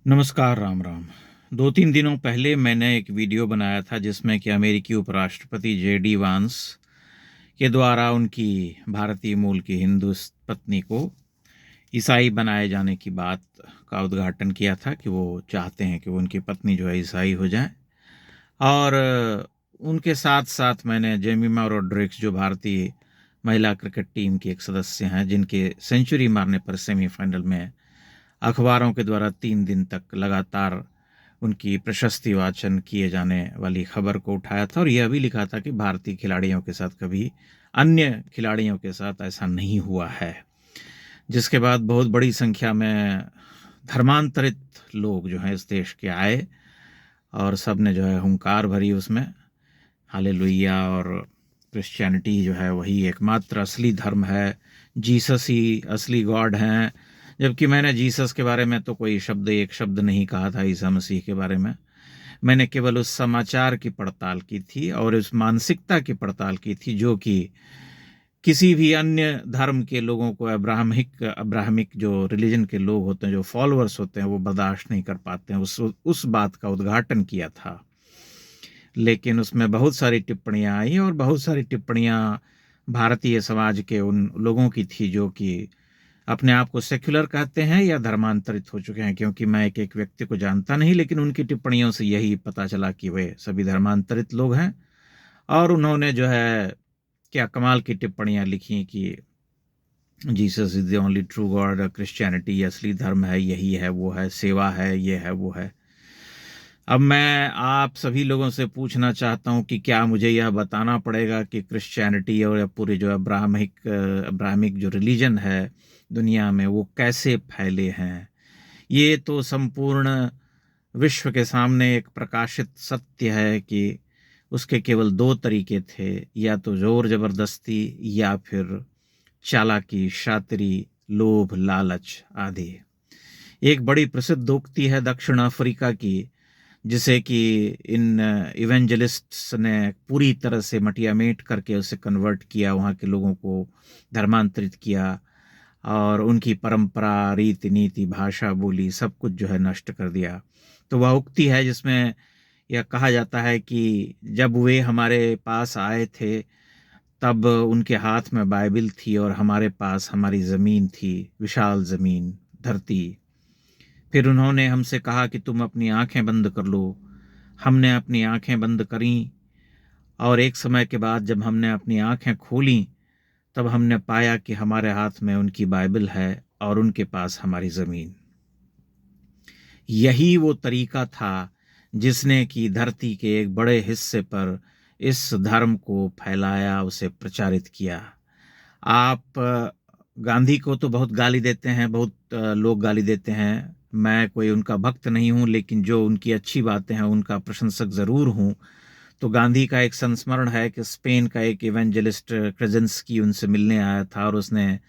नमस्कार, राम राम। 2-3 दिनों पहले मैंने एक वीडियो बनाया था जिसमें कि अमेरिकी उपराष्ट्रपति जेडी वांस के द्वारा उनकी भारतीय मूल की हिंदू पत्नी को ईसाई बनाए जाने की बात का उद्घाटन किया था कि वो चाहते हैं कि वो उनकी पत्नी जो है ईसाई हो जाए। और उनके साथ-साथ मैंने जेमिमा रोड्रिग्स जो भारतीय महिला क्रिकेट टीम की एक सदस्य हैं, जिनके सेंचुरी मारने पर सेमीफाइनल में अखबारों के द्वारा 3 दिन तक लगातार उनकी प्रशस्ति वाचन किए जाने वाली खबर को उठाया था और यह भी लिखा था कि भारतीय खिलाड़ियों के साथ कभी अन्य खिलाड़ियों के साथ ऐसा नहीं हुआ है। जिसके बाद बहुत बड़ी संख्या में धर्मांतरित लोग जो हैं इस देश के आए और सब ने जो है हुंकार भरी उसमें, हालेलुया। और क्रिश्चियनिटी जो है वही एकमात्र असली धर्म है, जीसस ही असली गॉड हैं। जबकि मैंने जीसस के बारे में तो कोई एक शब्द नहीं कहा था, ईसा मसीह के बारे में। मैंने केवल उस समाचार की पड़ताल की थी और उस मानसिकता की पड़ताल की थी जो कि किसी भी अन्य धर्म के लोगों को अब्राहमिक जो रिलीजन के लोग होते हैं, जो फॉलोअर्स होते हैं, वो बर्दाश्त नहीं कर पाते हैं। उस बात का उद्घाटन किया था। लेकिन उसमें बहुत सारी टिप्पणियां आई और बहुत सारी टिप्पणियां भारतीय समाज के उन लोगों की थी जो कि अपने आप को सेक्युलर कहते हैं या धर्मांतरित हो चुके हैं। क्योंकि मैं एक एक व्यक्ति को जानता नहीं, लेकिन उनकी टिप्पणियों से यही पता चला कि वे सभी धर्मांतरित लोग हैं। और उन्होंने जो है क्या कमाल की टिप्पणियां लिखी कि Jesus is the only true God, Christianity असली धर्म है, यही है, वो है, सेवा है, ये है, वो है। अब मैं आप सभी लोगों से पूछना चाहता हूं कि क्या मुझे यह बताना पड़ेगा कि क्रिश्चियनिटी और पूरे जो अब्राहमिक जो रिलीजन है दुनिया में वो कैसे फैले हैं? ये तो संपूर्ण विश्व के सामने एक प्रकाशित सत्य है कि उसके केवल 2 तरीके थे, या तो जोर जबरदस्ती या फिर चालाकी, शातिरी, लोभ, लालच आदि। एक बड़ी प्रसिद्ध उक्ति है दक्षिण अफ्रीका की, जिसे कि इन इवेंजलिस्ट्स ने पूरी तरह से मटियामेट करके उसे कन्वर्ट किया, वहाँ के लोगों को धर्मांतरित किया और उनकी परंपरा, रीति नीति, भाषा, बोली सब कुछ जो है नष्ट कर दिया। तो वह उक्ति है जिसमें यह कहा जाता है कि जब वे हमारे पास आए थे तब उनके हाथ में बाइबिल थी और हमारे पास हमारी ज़मीन थी, विशाल ज़मीन, धरती। फिर उन्होंने हमसे कहा कि तुम अपनी आंखें बंद कर लो। हमने अपनी आंखें बंद करीं और एक समय के बाद जब हमने अपनी आंखें खोलीं तब हमने पाया कि हमारे हाथ में उनकी बाइबिल है और उनके पास हमारी ज़मीन। यही वो तरीका था जिसने कि धरती के एक बड़े हिस्से पर इस धर्म को फैलाया, उसे प्रचारित किया। आप गांधी को तो बहुत गाली देते हैं, बहुत लोग गाली देते हैं। मैं कोई उनका भक्त नहीं हूं, लेकिन जो उनकी अच्छी बातें हैं उनका प्रशंसक ज़रूर हूं। तो गांधी का एक संस्मरण है कि स्पेन का एक इवेंजलिस्ट क्रेजेंस्की उनसे मिलने आया था और उसने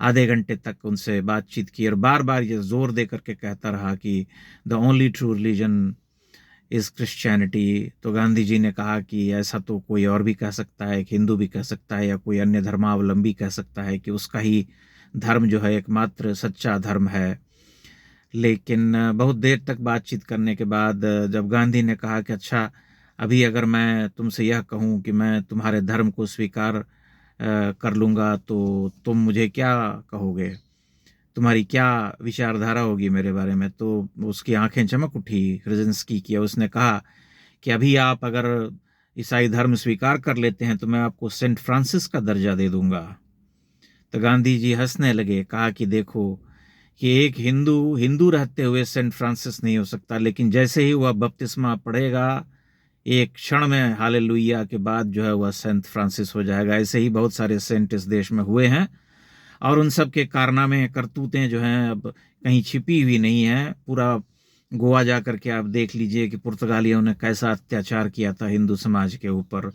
आधे घंटे तक उनसे बातचीत की और बार बार ये जोर दे करके कहता रहा कि the only true religion is Christianity. तो गांधी जी ने कहा कि ऐसा तो कोई और भी कह सकता है, एक हिंदू भी कह सकता है या कोई अन्य धर्मावलंबी कह सकता है कि उसका ही धर्म जो है एकमात्र सच्चा धर्म है। लेकिन बहुत देर तक बातचीत करने के बाद जब गांधी ने कहा कि अच्छा, अभी अगर मैं तुमसे यह कहूँ कि मैं तुम्हारे धर्म को स्वीकार कर लूँगा तो तुम मुझे क्या कहोगे, तुम्हारी क्या विचारधारा होगी मेरे बारे में? तो उसकी आंखें चमक उठी क्रेजेंस्की की। उसने कहा कि अभी आप अगर ईसाई धर्म स्वीकार कर लेते हैं तो मैं आपको सेंट फ्रांसिस का दर्जा दे दूंगा। तो गांधी जी हंसने लगे, कहा कि देखो कि एक हिंदू हिंदू रहते हुए सेंट फ्रांसिस नहीं हो सकता, लेकिन जैसे ही वह बपतिस्मा पड़ेगा एक क्षण में हालेलुया के बाद जो है वह सेंट फ्रांसिस हो जाएगा। ऐसे ही बहुत सारे सेंट इस देश में हुए हैं और उन सब के कारनामे, करतूतें जो हैं अब कहीं छिपी हुई नहीं है। पूरा गोवा जा करके आप देख लीजिए कि पुर्तगालियों ने कैसा अत्याचार किया था हिंदू समाज के ऊपर।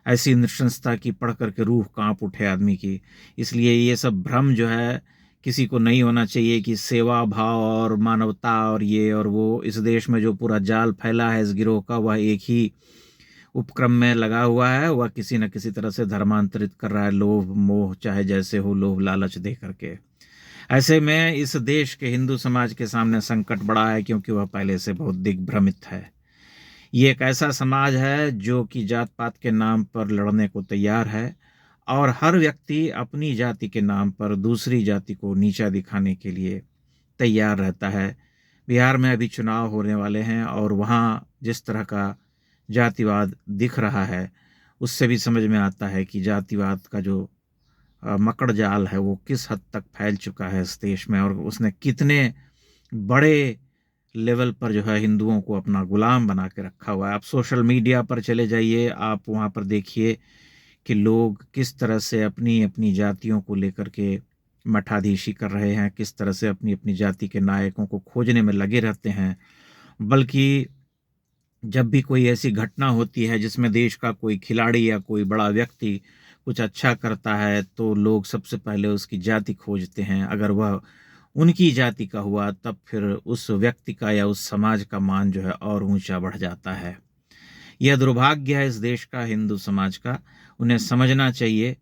ऐसी नृशंसता की पढ़ करके रूह कांप उठे आदमी की। इसलिए ये सब भ्रम जो है किसी को नहीं होना चाहिए कि सेवा भाव और मानवता और ये और वो। इस देश में जो पूरा जाल फैला है इस गिरोह का, वह एक ही उपक्रम में लगा हुआ है, वह किसी न किसी तरह से धर्मांतरित कर रहा है। लोभ मोह चाहे जैसे हो, लोभ लालच दे करके। ऐसे में इस देश के हिंदू समाज के सामने संकट बड़ा है, क्योंकि वह पहले से बहुत दिग्भ्रमित है। ये एक ऐसा समाज है जो कि जात पात के नाम पर लड़ने को तैयार है, और हर व्यक्ति अपनी जाति के नाम पर दूसरी जाति को नीचा दिखाने के लिए तैयार रहता है। बिहार में अभी चुनाव होने वाले हैं, और वहाँ जिस तरह का जातिवाद दिख रहा है, उससे भी समझ में आता है कि जातिवाद का जो मकड़ जाल है वो किस हद तक फैल चुका है इस देश में, और उसने कितने बड़े लेवल पर जो है हिंदुओं को अपना गुलाम बना के रखा हुआ है। आप सोशल मीडिया पर चले जाइए, आप वहाँ पर देखिए कि लोग किस तरह से अपनी अपनी जातियों को लेकर के मठाधीशी कर रहे हैं, किस तरह से अपनी अपनी जाति के नायकों को खोजने में लगे रहते हैं। बल्कि जब भी कोई ऐसी घटना होती है जिसमें देश का कोई खिलाड़ी या कोई बड़ा व्यक्ति कुछ अच्छा करता है, तो लोग सबसे पहले उसकी जाति खोजते हैं। अगर वह उनकी जाति का हुआ, तब फिर उस व्यक्ति का या उस समाज का मान जो है और ऊंचा बढ़ जाता है। यह दुर्भाग्य है इस देश का, हिंदू समाज का। उन्हें समझना चाहिए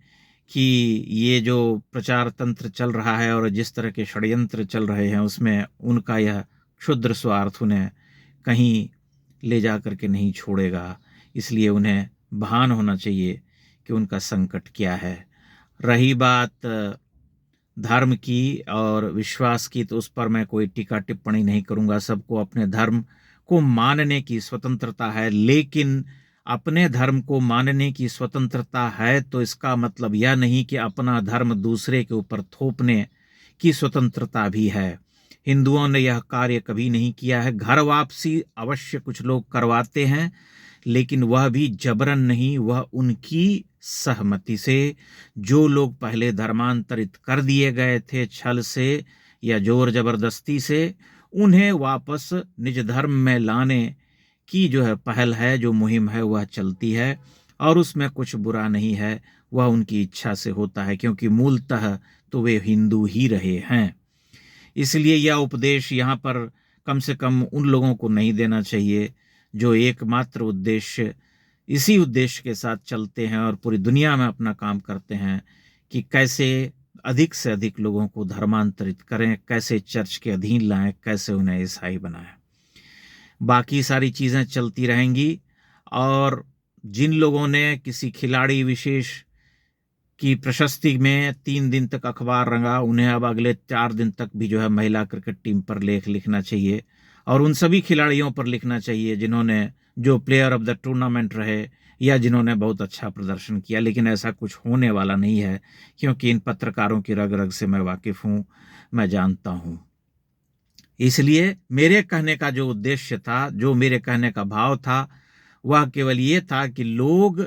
कि ये जो प्रचार तंत्र चल रहा है और जिस तरह के षड्यंत्र चल रहे हैं, उसमें उनका यह क्षुद्र स्वार्थ उन्हें कहीं ले जा करके नहीं छोड़ेगा। इसलिए उन्हें भान होना चाहिए कि उनका संकट क्या है। रही बात धर्म की और विश्वास की, तो उस पर मैं कोई टीका टिप्पणी नहीं करूंगा। सबको अपने धर्म को मानने की स्वतंत्रता है, लेकिन अपने धर्म को मानने की स्वतंत्रता है तो इसका मतलब यह नहीं कि अपना धर्म दूसरे के ऊपर थोपने की स्वतंत्रता भी है। हिंदुओं ने यह कार्य कभी नहीं किया है। घर वापसी अवश्य कुछ लोग करवाते हैं, लेकिन वह भी जबरन नहीं, वह उनकी सहमति से। जो लोग पहले धर्मांतरित कर दिए गए थे छल से या जोर जबरदस्ती से, उन्हें वापस निज धर्म में लाने की जो है पहल है, जो मुहिम है, वह चलती है, और उसमें कुछ बुरा नहीं है। वह उनकी इच्छा से होता है, क्योंकि मूलतः तो वे हिंदू ही रहे हैं। इसलिए यह उपदेश यहाँ पर कम से कम उन लोगों को नहीं देना चाहिए जो एकमात्र उद्देश्य, इसी उद्देश्य के साथ चलते हैं और पूरी दुनिया में अपना काम करते हैं कि कैसे अधिक से अधिक लोगों को धर्मांतरित करें, कैसे चर्च के अधीन लाएं, कैसे उन्हें ईसाई बनाएं। बाकी सारी चीज़ें चलती रहेंगी, और जिन लोगों ने किसी खिलाड़ी विशेष की प्रशस्ति में 3 दिन तक अखबार रंगा, उन्हें अब अगले 4 दिन तक भी जो है महिला क्रिकेट टीम पर लेख लिखना चाहिए, और उन सभी खिलाड़ियों पर लिखना चाहिए जिन्होंने, जो प्लेयर ऑफ द टूर्नामेंट रहे या जिन्होंने बहुत अच्छा प्रदर्शन किया। लेकिन ऐसा कुछ होने वाला नहीं है, क्योंकि इन पत्रकारों की रग रग से मैं वाकिफ हूँ, मैं जानता हूँ। इसलिए मेरे कहने का जो उद्देश्य था, जो मेरे कहने का भाव था, वह केवल ये था कि लोग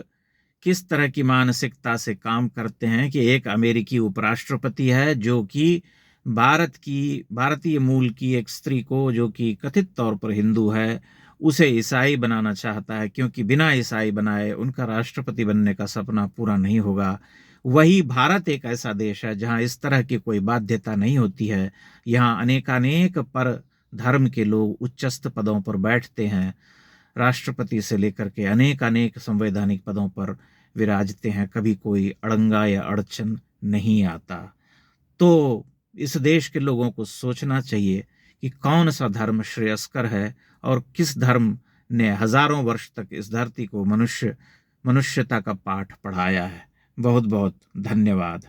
किस तरह की मानसिकता से काम करते हैं कि एक अमेरिकी उपराष्ट्रपति है जो कि भारतीय मूल की एक स्त्री को, जो कि कथित तौर पर हिंदू है, उसे ईसाई बनाना चाहता है, क्योंकि बिना ईसाई बनाए उनका राष्ट्रपति बनने का सपना पूरा नहीं होगा। वही भारत एक ऐसा देश है जहां इस तरह की कोई बाध्यता नहीं होती है। यहाँ अनेकानेक पर धर्म के लोग उच्चस्थ पदों पर बैठते हैं, राष्ट्रपति से लेकर के अनेक अनेक संवैधानिक पदों पर विराजते हैं। कभी कोई अड़ंगा या अड़चन नहीं आता। तो इस देश के लोगों को सोचना चाहिए कि कौन सा धर्म श्रेयस्कर है और किस धर्म ने हजारों वर्ष तक इस धरती को मनुष्यता का पाठ पढ़ाया है। बहुत बहुत धन्यवाद।